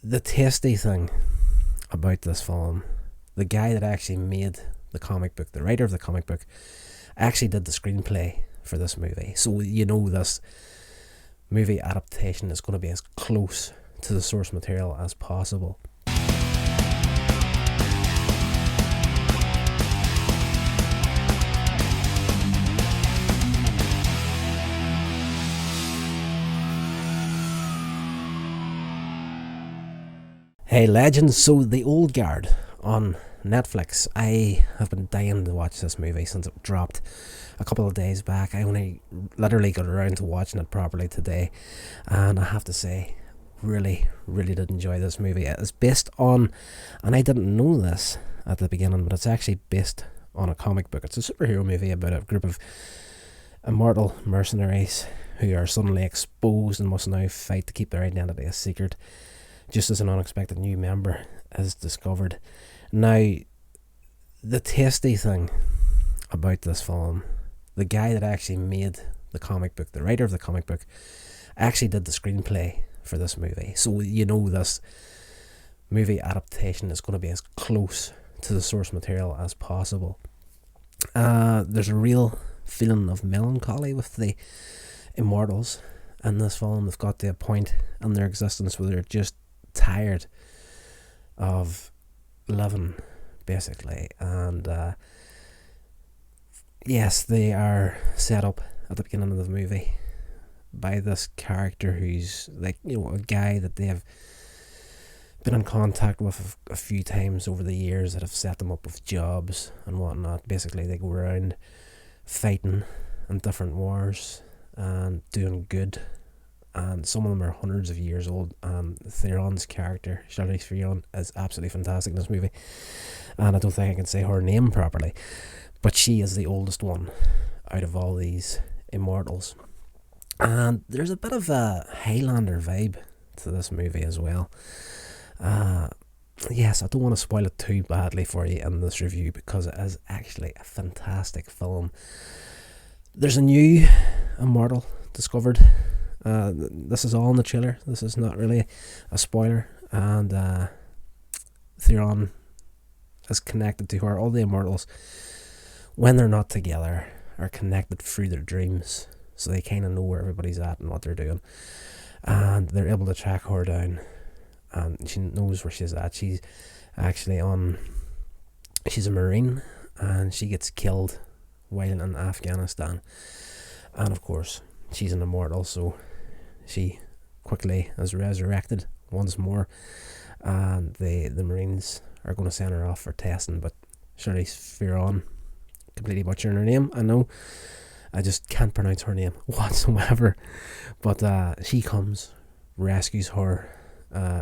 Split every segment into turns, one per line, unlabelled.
The tasty thing about this film, the guy that actually made the comic book, the writer of the comic book, actually did the screenplay for this movie. So this movie adaptation is going to be as close to the source material as possible. Hey legends, so The Old Guard on Netflix. I have been dying to watch this movie since it dropped a couple of days back. I only literally got around to watching it properly today, and I have to say, really did enjoy this movie. It is based on, and I didn't know this at the beginning, but it's actually based on a comic book. It's a superhero movie about a group of immortal mercenaries who are suddenly exposed and must now fight to keep their identity a secret, just as an unexpected new member is discovered. Now, the tasty thing about this film, the guy that actually made the comic book, the writer of the comic book, actually did the screenplay for this movie. So this movie adaptation is going to be as close to the source material as possible. There's a real feeling of melancholy with the immortals in this film. They've got to a point in their existence where they're just tired of living, basically, and yes, they are set up at the beginning of the movie by this character who's a guy that they have been in contact with a few times over the years that have set them up with jobs and whatnot. Basically, they go around fighting in different wars and doing good, and some of them are hundreds of years old. Theron's character, Charlize Theron, is absolutely fantastic in this movie, and I don't think I can say her name properly, but she is the oldest one out of all these immortals. And there's a bit of a Highlander vibe to this movie as well. Yes, I don't want to spoil it too badly for you in this review because it is actually a fantastic film. There's a new immortal discovered. This is all in the trailer. This is not really a spoiler. And Theron is connected to her. All the immortals, when they're not together, are connected through their dreams. So they kind of know where everybody's at and what they're doing. And they're able to track her down. And she knows where she's at. She's actually she's a Marine. And she gets killed while in Afghanistan. And of course, she's an immortal, so she quickly is resurrected once more, and the Marines are going to send her off for testing. But Charlize Theron, completely butchering her name, I know, I just can't pronounce her name whatsoever, but she comes, rescues her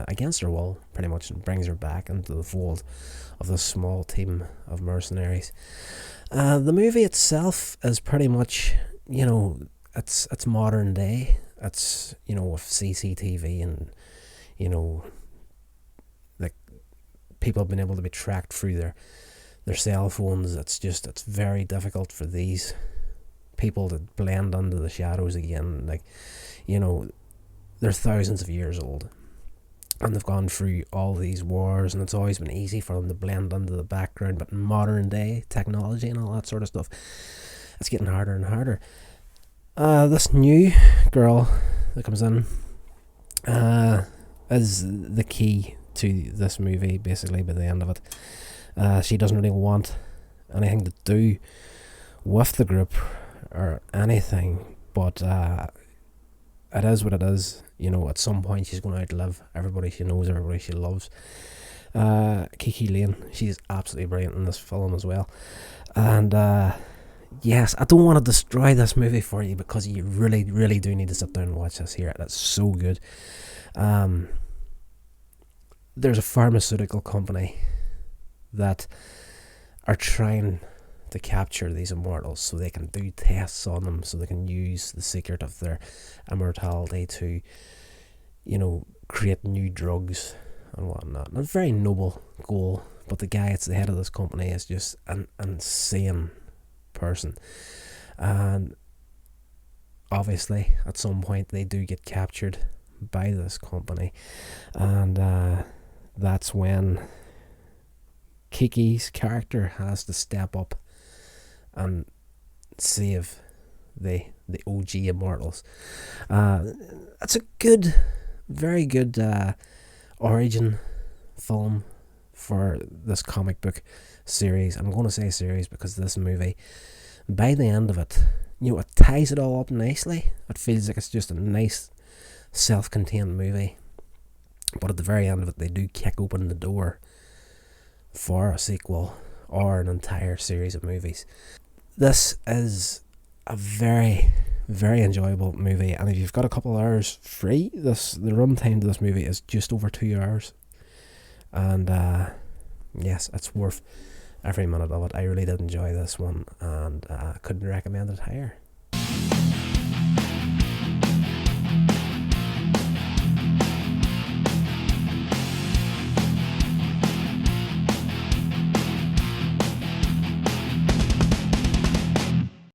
against her will pretty much, and brings her back into the fold of this small team of mercenaries. The movie itself is pretty much, it's modern day. It's, with CCTV and, like, people have been able to be tracked through their cell phones. It's very difficult for these people to blend under the shadows again. They're thousands of years old, and they've gone through all these wars, and it's always been easy for them to blend under the background. But in modern day technology and all that sort of stuff, it's getting harder and harder. This new girl that comes in is the key to this movie, basically, by the end of it. She doesn't really want anything to do with the group or anything, but it is what it is. At some point she's going to outlive everybody she knows, everybody she loves. Kiki Lane, she's absolutely brilliant in this film as well. And yes, I don't want to destroy this movie for you because you really do need to sit down and watch this here. It's so good. There's a pharmaceutical company that are trying to capture these immortals so they can do tests on them, so they can use the secret of their immortality to, create new drugs and whatnot. And a very noble goal, but the guy that's the head of this company is just an insane person. And obviously at some point they do get captured by this company, and that's when Kiki's character has to step up and save the OG immortals. That's a good, very good origin film for this comic book series. I'm going to say series because this movie, by the end of it, it ties it all up nicely. It feels like it's just a nice self-contained movie, but at the very end of it, they do kick open the door for a sequel or an entire series of movies. This is a very, very enjoyable movie, and if you've got a couple of hours free, the runtime to this movie is just over 2 hours, and yes, it's worth every minute of it. I really did enjoy this one, and couldn't recommend it higher.